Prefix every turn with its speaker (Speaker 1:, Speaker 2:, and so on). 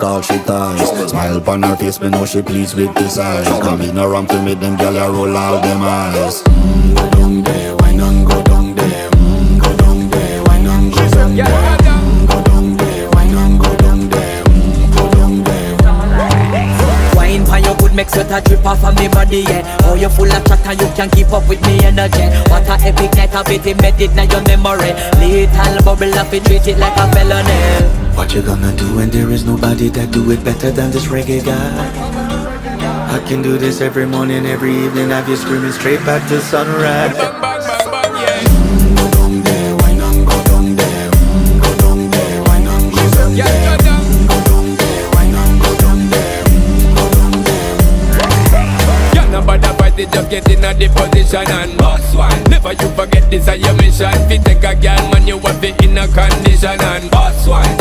Speaker 1: all she ties. Smile upon her face, me know she pleased with this eyes. Come in around to make them gyal a roll out them eyes. Go down there, why not go down there? Go down there, why not go down there? Go down there, why not go down there? Go down there.
Speaker 2: Wine for your good makes you a drip off of me body, yeah. Oh, you full of chatter, you can keep up with me energy. What a epic night of it, embedded in your memory. Little bubble up, it treat it like a felony.
Speaker 3: What you gonna do when there is nobody that do it better than this reggae guy? I can do this every morning, every evening, have you screaming straight back to sunrise.
Speaker 1: Go down there, why not go down there? Go down there, why not go down there? Go down there, why not go down there? Go down there.
Speaker 4: You're not bad about it, just get in a the position and boss one. Never you forget this is your mission. If you take a girl, man, you have it in a condition and boss one.